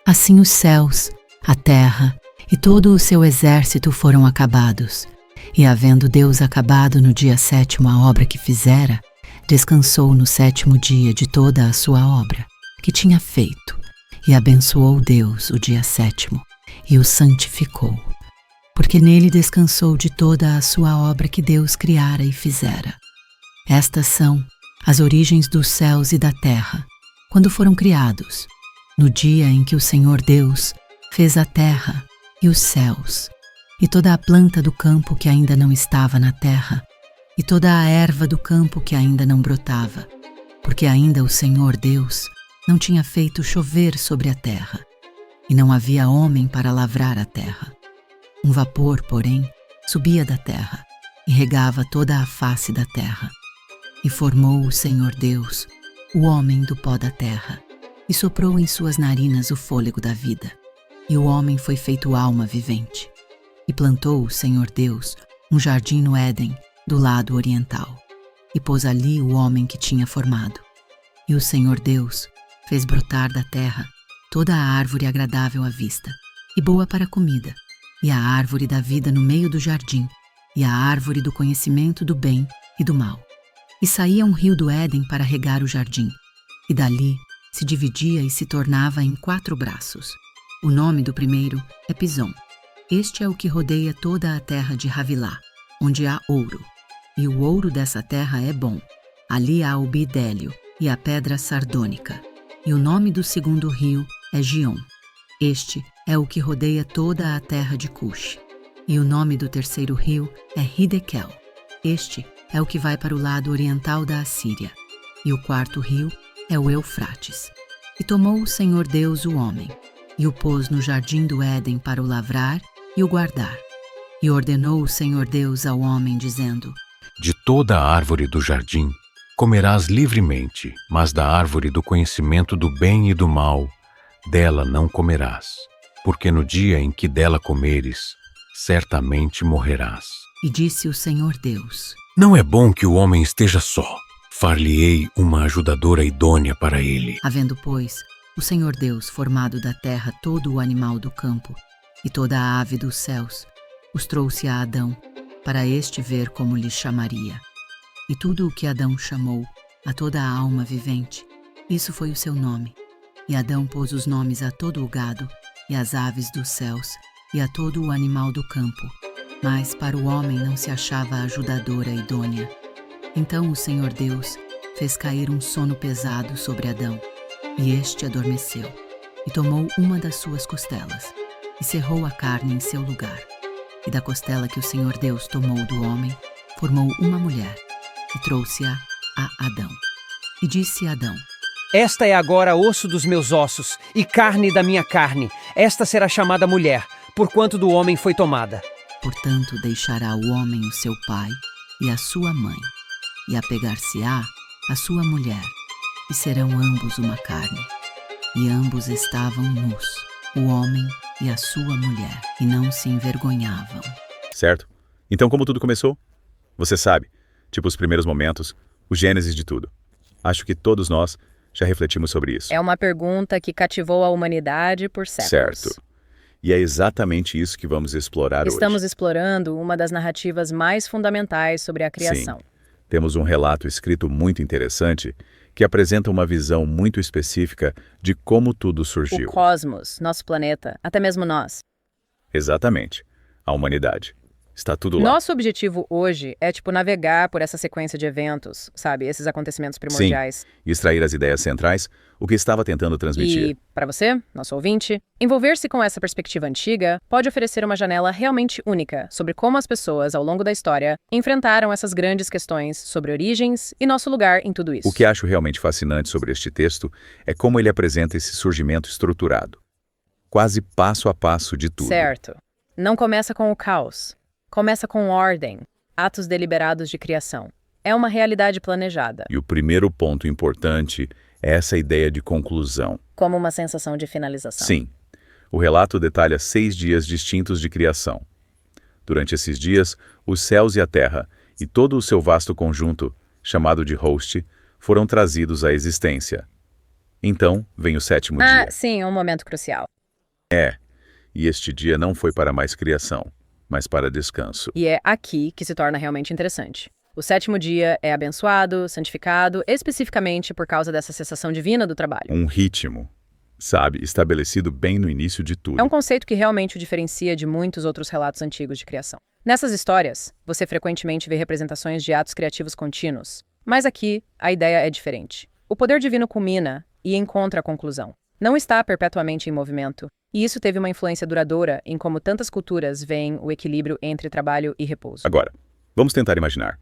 Assim os céus, a terra e todo o seu exército foram acabados. E havendo Deus acabado no dia 7º a obra que fizera, descansou no 7º dia de toda a sua obra que tinha feito, e abençoou Deus o dia 7º e o santificou, porque nele descansou de toda a sua obra que Deus criara e fizera. Estas são as origens dos céus e da terra, quando foram criados, no dia em que o Senhor Deus fez a terra e os céus, e toda a planta do campo que ainda não estava na terra, e toda a erva do campo que ainda não brotava, porque ainda o Senhor Deus não tinha feito chover sobre a terra, e não havia homem para lavrar a terra. Um vapor, porém, subia da terra e regava toda a face da terra. E formou o Senhor Deus o homem do pó da terra, e soprou em suas narinas o fôlego da vida, e o homem foi feito alma vivente. E plantou o Senhor Deus um jardim no Éden, do lado oriental, e pôs ali o homem que tinha formado. E o Senhor Deus fez brotar da terra toda a árvore agradável à vista, e boa para a comida, e a árvore da vida no meio do jardim, e a árvore do conhecimento do bem e do mal. E saía um rio do Éden para regar o jardim, e dali se dividia e se tornava em 4 braços. O nome do primeiro é Pison. Este é o que rodeia toda a terra de Havilá, onde há ouro. E o ouro dessa terra é bom. Ali há o bidélio e a pedra sardônica. E o nome do segundo rio é Gion. Este é o que rodeia toda a terra de Cush. E o nome do terceiro rio é Hidekel. Este é o que vai para o lado oriental da Assíria. E o quarto rio é o Eufrates. E tomou o Senhor Deus o homem, e o pôs no jardim do Éden para o lavrar e o guardar. E ordenou o Senhor Deus ao homem, dizendo: De toda a árvore do jardim comerás livremente, mas da árvore do conhecimento do bem e do mal, dela não comerás, porque no dia em que dela comeres, certamente morrerás. E disse o Senhor Deus: Não é bom que o homem esteja só. Far-lhe-ei uma ajudadora idônea para ele. Havendo, pois, o Senhor Deus formado da terra todo o animal do campo e toda a ave dos céus, os trouxe a Adão, para este ver como lhe chamaria. E tudo o que Adão chamou, a toda a alma vivente, isso foi o seu nome. E Adão pôs os nomes a todo o gado, e às aves dos céus, e a todo o animal do campo. Mas para o homem não se achava ajudadora idônea. Então o Senhor Deus fez cair um sono pesado sobre Adão, e este adormeceu, e tomou uma das suas costelas, e cerrou a carne em seu lugar. E da costela que o Senhor Deus tomou do homem, formou uma mulher, e trouxe-a a Adão. E disse Adão: Esta é agora osso dos meus ossos, e carne da minha carne. Esta será chamada mulher, porquanto do homem foi tomada. Portanto deixará o homem o seu pai e a sua mãe, e apegar-se-á a sua mulher, e serão ambos uma carne. E ambos estavam nus, o homem e a sua mulher, e não se envergonhavam. Certo? Então como tudo começou? Você sabe, tipo os primeiros momentos, o gênesis de tudo. Acho que todos nós já refletimos sobre isso. É uma pergunta que cativou a humanidade por séculos. Certo. E é exatamente isso que vamos explorar hoje. Estamos explorando uma das narrativas mais fundamentais sobre a criação. Sim. Temos um relato escrito muito interessante que apresenta uma visão muito específica de como tudo surgiu. O cosmos, nosso planeta, até mesmo nós. Exatamente. A humanidade. Está tudo lá. Nosso objetivo hoje é, navegar por essa sequência de eventos, sabe? Esses acontecimentos primordiais. Sim, e extrair as ideias centrais, o que estava tentando transmitir. E, para você, nosso ouvinte, envolver-se com essa perspectiva antiga pode oferecer uma janela realmente única sobre como as pessoas, ao longo da história, enfrentaram essas grandes questões sobre origens e nosso lugar em tudo isso. O que acho realmente fascinante sobre este texto é como ele apresenta esse surgimento estruturado. Quase passo a passo de tudo. Certo. Não começa com o caos. Começa com ordem, atos deliberados de criação. É uma realidade planejada. E o primeiro ponto importante é essa ideia de conclusão. Como uma sensação de finalização. Sim. O relato detalha 6 dias distintos de criação. Durante esses dias, os céus e a terra, e todo o seu vasto conjunto, chamado de host, foram trazidos à existência. Então vem o sétimo dia. Sim, um momento crucial. E este dia não foi para mais criação, mas para descanso. E é aqui que se torna realmente interessante. O sétimo dia é abençoado, santificado, especificamente por causa dessa cessação divina do trabalho. Um ritmo, sabe, estabelecido bem no início de tudo. É um conceito que realmente o diferencia de muitos outros relatos antigos de criação. Nessas histórias, você frequentemente vê representações de atos criativos contínuos. Mas aqui, a ideia é diferente. O poder divino culmina e encontra a conclusão. Não está perpetuamente em movimento, e isso teve uma influência duradoura em como tantas culturas veem o equilíbrio entre trabalho e repouso. Agora, vamos tentar imaginar,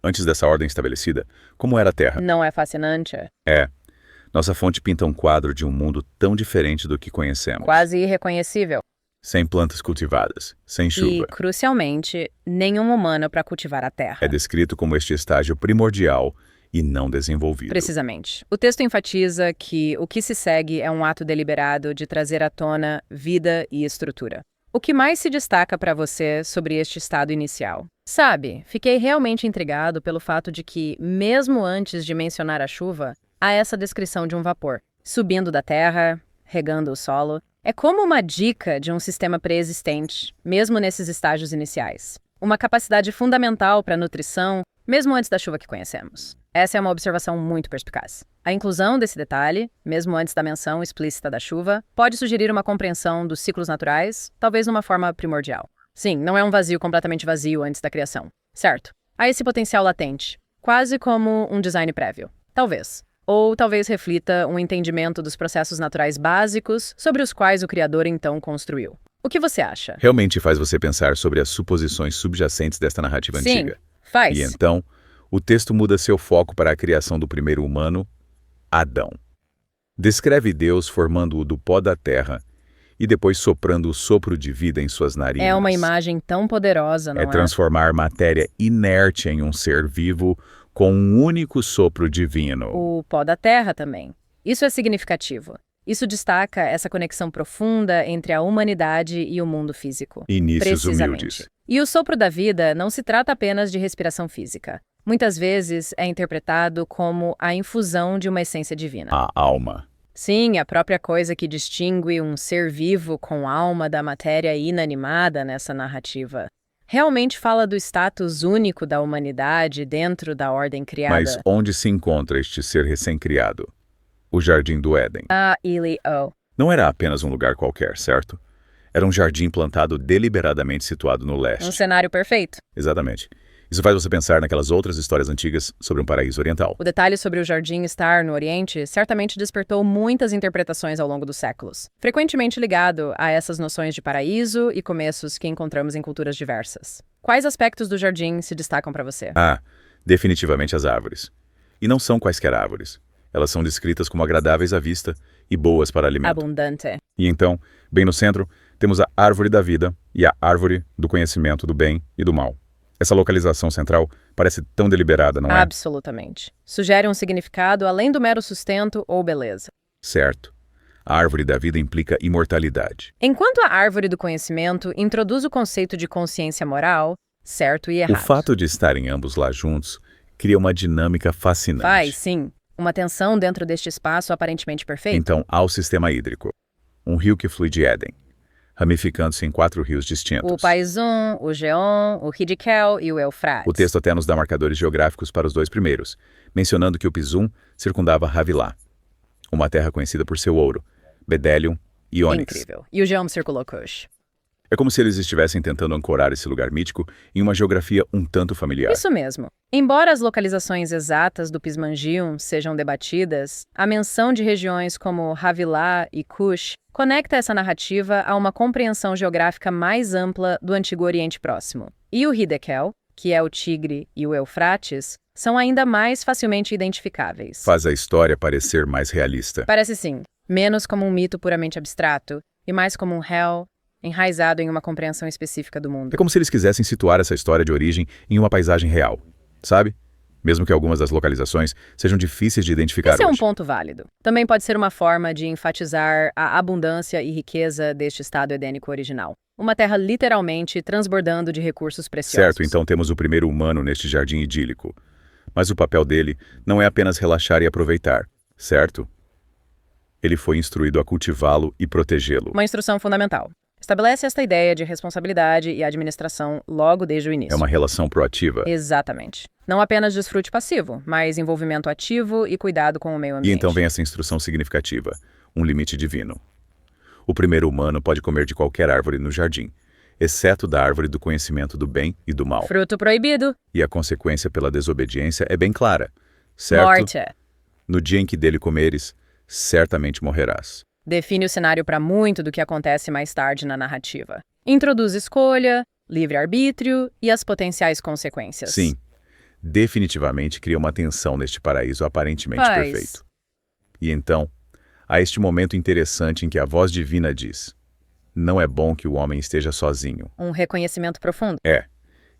antes dessa ordem estabelecida, como era a Terra. Não é fascinante? Nossa fonte pinta um quadro de um mundo tão diferente do que conhecemos. Quase irreconhecível. Sem plantas cultivadas, sem chuva. E, crucialmente, nenhum humano para cultivar a terra. É descrito como este estágio primordial e não desenvolvido. Precisamente. O texto enfatiza que o que se segue é um ato deliberado de trazer à tona vida e estrutura. O que mais se destaca para você sobre este estado inicial? Sabe, fiquei realmente intrigado pelo fato de que, mesmo antes de mencionar a chuva, há essa descrição de um vapor, subindo da terra, regando o solo. É como uma dica de um sistema pré-existente, mesmo nesses estágios iniciais. Uma capacidade fundamental para a nutrição, mesmo antes da chuva que conhecemos. Essa é uma observação muito perspicaz. A inclusão desse detalhe, mesmo antes da menção explícita da chuva, pode sugerir uma compreensão dos ciclos naturais, talvez numa forma primordial. Sim, não é um vazio completamente vazio antes da criação. Certo. Há esse potencial latente, quase como um design prévio. Talvez. Ou talvez reflita um entendimento dos processos naturais básicos sobre os quais o Criador então construiu. O que você acha? Realmente faz você pensar sobre as suposições subjacentes desta narrativa antiga. Sim, faz. E então, o texto muda seu foco para a criação do primeiro humano, Adão. Descreve Deus formando-o do pó da terra e depois soprando o sopro de vida em suas narinas. É uma imagem tão poderosa, não é? É transformar matéria inerte em um ser vivo com um único sopro divino. O pó da terra também. Isso é significativo. Isso destaca essa conexão profunda entre a humanidade e o mundo físico. Inícios humildes. E o sopro da vida não se trata apenas de respiração física. Muitas vezes é interpretado como a infusão de uma essência divina. A alma. Sim, a própria coisa que distingue um ser vivo com alma da matéria inanimada nessa narrativa. Realmente fala do status único da humanidade dentro da ordem criada. Mas onde se encontra este ser recém-criado? O Jardim do Éden. Não era apenas um lugar qualquer, certo? Era um jardim plantado deliberadamente situado no leste. Um cenário perfeito. Exatamente. Isso faz você pensar naquelas outras histórias antigas sobre um paraíso oriental. O detalhe sobre o jardim estar no Oriente certamente despertou muitas interpretações ao longo dos séculos, frequentemente ligado a essas noções de paraíso e começos que encontramos em culturas diversas. Quais aspectos do jardim se destacam para você? Definitivamente as árvores. E não são quaisquer árvores. Elas são descritas como agradáveis à vista e boas para alimento. Abundante. E então, bem no centro, temos a árvore da vida e a árvore do conhecimento do bem e do mal. Essa localização central parece tão deliberada, não é? Absolutamente. Sugere um significado além do mero sustento ou beleza. Certo. A árvore da vida implica imortalidade. Enquanto a árvore do conhecimento introduz o conceito de consciência moral, certo e errado. O fato de estarem ambos lá juntos cria uma dinâmica fascinante. Faz, sim. Uma tensão dentro deste espaço aparentemente perfeito. Então, há o sistema hídrico. Um rio que flui de Éden, ramificando-se em 4 rios distintos. O Paizum, o Geon, o Hiddekel e o Eufrates. O texto até nos dá marcadores geográficos para os 2 primeiros, mencionando que o Pizum circundava Havilá, uma terra conhecida por seu ouro, bedélium e ônix. Incrível. E o Geom circulou Cush. É como se eles estivessem tentando ancorar esse lugar mítico em uma geografia um tanto familiar. Isso mesmo. Embora as localizações exatas do Pismangium sejam debatidas, a menção de regiões como Havilá e Cush conecta essa narrativa a uma compreensão geográfica mais ampla do Antigo Oriente Próximo. E o Hiddekel, que é o Tigre, e o Eufrates, são ainda mais facilmente identificáveis. Faz a história parecer mais realista. Parece sim. Menos como um mito puramente abstrato, e mais como um réu enraizado em uma compreensão específica do mundo. É como se eles quisessem situar essa história de origem em uma paisagem real, sabe? Mesmo que algumas das localizações sejam difíceis de identificar Esse é um hoje. ponto válido. Também pode ser uma forma de enfatizar a abundância e riqueza deste estado edênico original. Uma terra literalmente transbordando de recursos preciosos. Certo, então temos o primeiro humano neste jardim idílico. Mas o papel dele não é apenas relaxar e aproveitar, certo? Ele foi instruído a cultivá-lo e protegê-lo. Uma instrução fundamental. Estabelece esta ideia de responsabilidade e administração logo desde o início. É uma relação proativa. Exatamente. Não apenas desfrute passivo, mas envolvimento ativo e cuidado com o meio ambiente. E então vem essa instrução significativa, um limite divino. O primeiro humano pode comer de qualquer árvore no jardim, exceto da árvore do conhecimento do bem e do mal. Fruto proibido. E a consequência pela desobediência é bem clara, certo? Morte. No dia em que dele comeres, certamente morrerás. Define o cenário para muito do que acontece mais tarde na narrativa. Introduz escolha, livre-arbítrio e as potenciais consequências. Sim, definitivamente cria uma tensão neste paraíso aparentemente perfeito. E então, há este momento interessante em que a voz divina diz: não é bom que o homem esteja sozinho. Um reconhecimento profundo.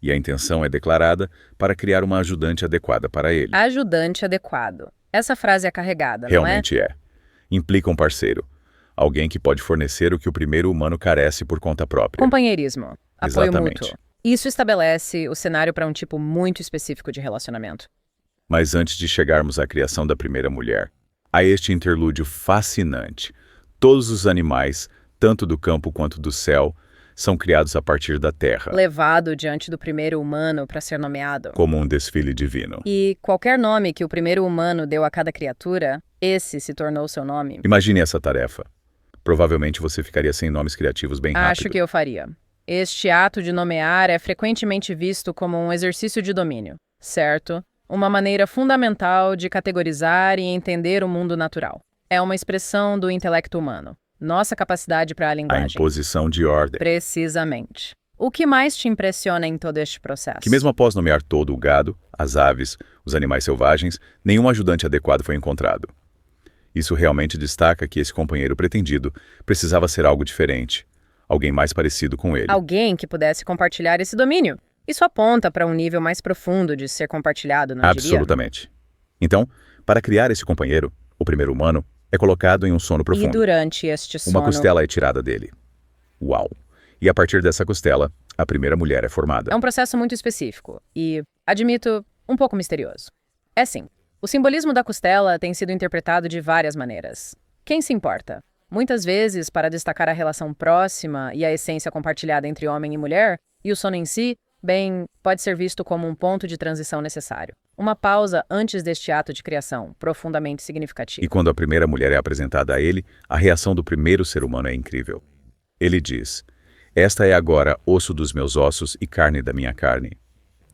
E a intenção é declarada para criar uma ajudante adequada para ele. Ajudante adequado. Essa frase é carregada, Realmente é. Implica um parceiro. Alguém que pode fornecer o que o primeiro humano carece por conta própria. Companheirismo. Apoio Exatamente. mútuo. Isso estabelece o cenário para um tipo muito específico de relacionamento. Mas antes de chegarmos à criação da primeira mulher, há este interlúdio fascinante. Todos os animais, tanto do campo quanto do céu, são criados a partir da terra, Levado diante do primeiro humano para ser nomeado. como um desfile divino. E qualquer nome que o primeiro humano deu a cada criatura, esse se tornou seu nome. Imagine essa tarefa. Provavelmente você ficaria sem nomes criativos bem rápido. Acho que eu faria. Este ato de nomear é frequentemente visto como um exercício de domínio, certo? Uma maneira fundamental de categorizar e entender o mundo natural. É uma expressão do intelecto humano. Nossa capacidade para a A linguagem. imposição de ordem. Precisamente. O que mais te impressiona em todo este processo? Que mesmo após nomear todo o gado, as aves, os animais selvagens, nenhum ajudante adequado foi encontrado. Isso realmente destaca que esse companheiro pretendido precisava ser algo diferente, alguém mais parecido com ele. Alguém que pudesse compartilhar esse domínio. Isso aponta para um nível mais profundo de ser compartilhado, não diria? Absolutamente. Então, para criar esse companheiro, o primeiro humano é colocado em um sono E profundo. durante este sono... Uma costela é tirada dele. Uau! E a partir dessa costela, a primeira mulher é formada. É um processo muito específico e, admito, um pouco misterioso. É sim. O simbolismo da costela tem sido interpretado de várias maneiras. Quem se importa? Muitas vezes, para destacar a relação próxima e a essência compartilhada entre homem e mulher, e o sono em si, bem, pode ser visto como um ponto de transição necessário. Uma pausa antes deste ato de criação, profundamente significativo. E quando a primeira mulher é apresentada a ele, a reação do primeiro ser humano é incrível. Ele diz: esta é agora osso dos meus ossos e carne da minha carne.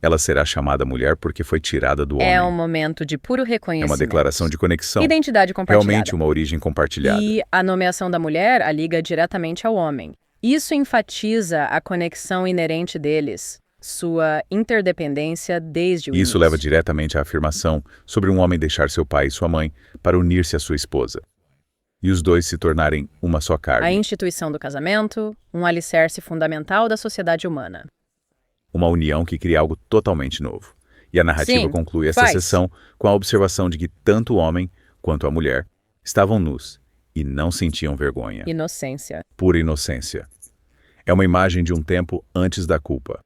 Ela será chamada mulher porque foi tirada do homem. É um momento de puro É reconhecimento. uma declaração de conexão. Identidade compartilhada. Realmente uma origem compartilhada. E a nomeação da mulher a liga diretamente ao homem. Isso enfatiza a conexão inerente deles, sua interdependência desde o Isso início. leva diretamente à afirmação sobre um homem deixar seu pai e sua mãe para unir-se à sua esposa. E os dois se tornarem uma só carne. A instituição do casamento, um alicerce fundamental da sociedade humana. Uma união que cria algo totalmente novo. E a narrativa Sim, conclui essa faz. sessão com a observação de que tanto o homem quanto a mulher estavam nus e não sentiam vergonha. Inocência. Pura inocência. É uma imagem de um tempo antes da culpa,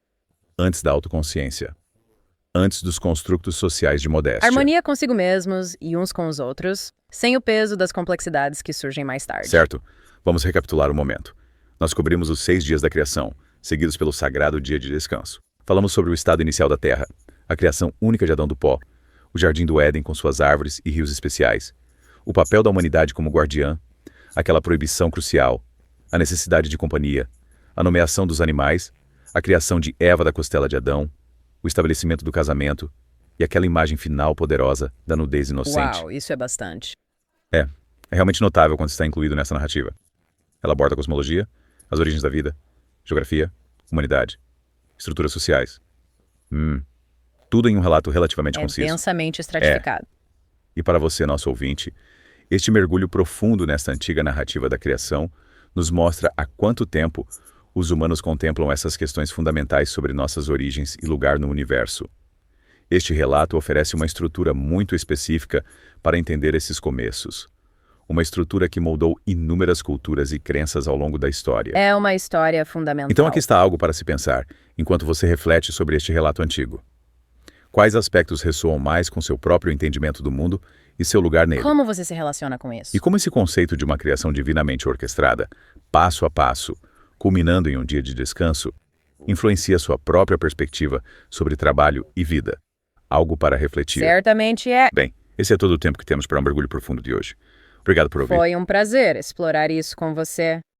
antes da autoconsciência, antes dos construtos sociais de modéstia. Harmonia consigo mesmos e uns com os outros, sem o peso das complexidades que surgem mais tarde. Certo? Vamos recapitular o momento. Nós cobrimos os 6 dias da criação, seguidos pelo sagrado dia de descanso. Falamos sobre o estado inicial da Terra, a criação única de Adão do pó, o Jardim do Éden com suas árvores e rios especiais, o papel da humanidade como guardiã, aquela proibição crucial, a necessidade de companhia, a nomeação dos animais, a criação de Eva da costela de Adão, o estabelecimento do casamento e aquela imagem final poderosa da nudez inocente. Uau, isso é bastante. É realmente notável quando está incluído nessa narrativa. Ela aborda a cosmologia, as origens da vida, geografia, humanidade, estruturas sociais. Tudo em um relato relativamente É conciso. densamente estratificado. E para você, nosso ouvinte, este mergulho profundo nesta antiga narrativa da criação nos mostra há quanto tempo os humanos contemplam essas questões fundamentais sobre nossas origens e lugar no universo. Este relato oferece uma estrutura muito específica para entender esses começos. uma estrutura que moldou inúmeras culturas e crenças ao longo da história. É uma história fundamental. Então aqui está algo para se pensar, enquanto você reflete sobre este relato antigo. Quais aspectos ressoam mais com seu próprio entendimento do mundo e seu lugar nele? Como você se relaciona com isso? E como esse conceito de uma criação divinamente orquestrada, passo a passo, culminando em um dia de descanso, influencia sua própria perspectiva sobre trabalho e vida? Algo para refletir. Certamente é. Bem, esse é todo o tempo que temos para um mergulho profundo de hoje. Obrigado por ouvir. Foi um prazer explorar isso com você.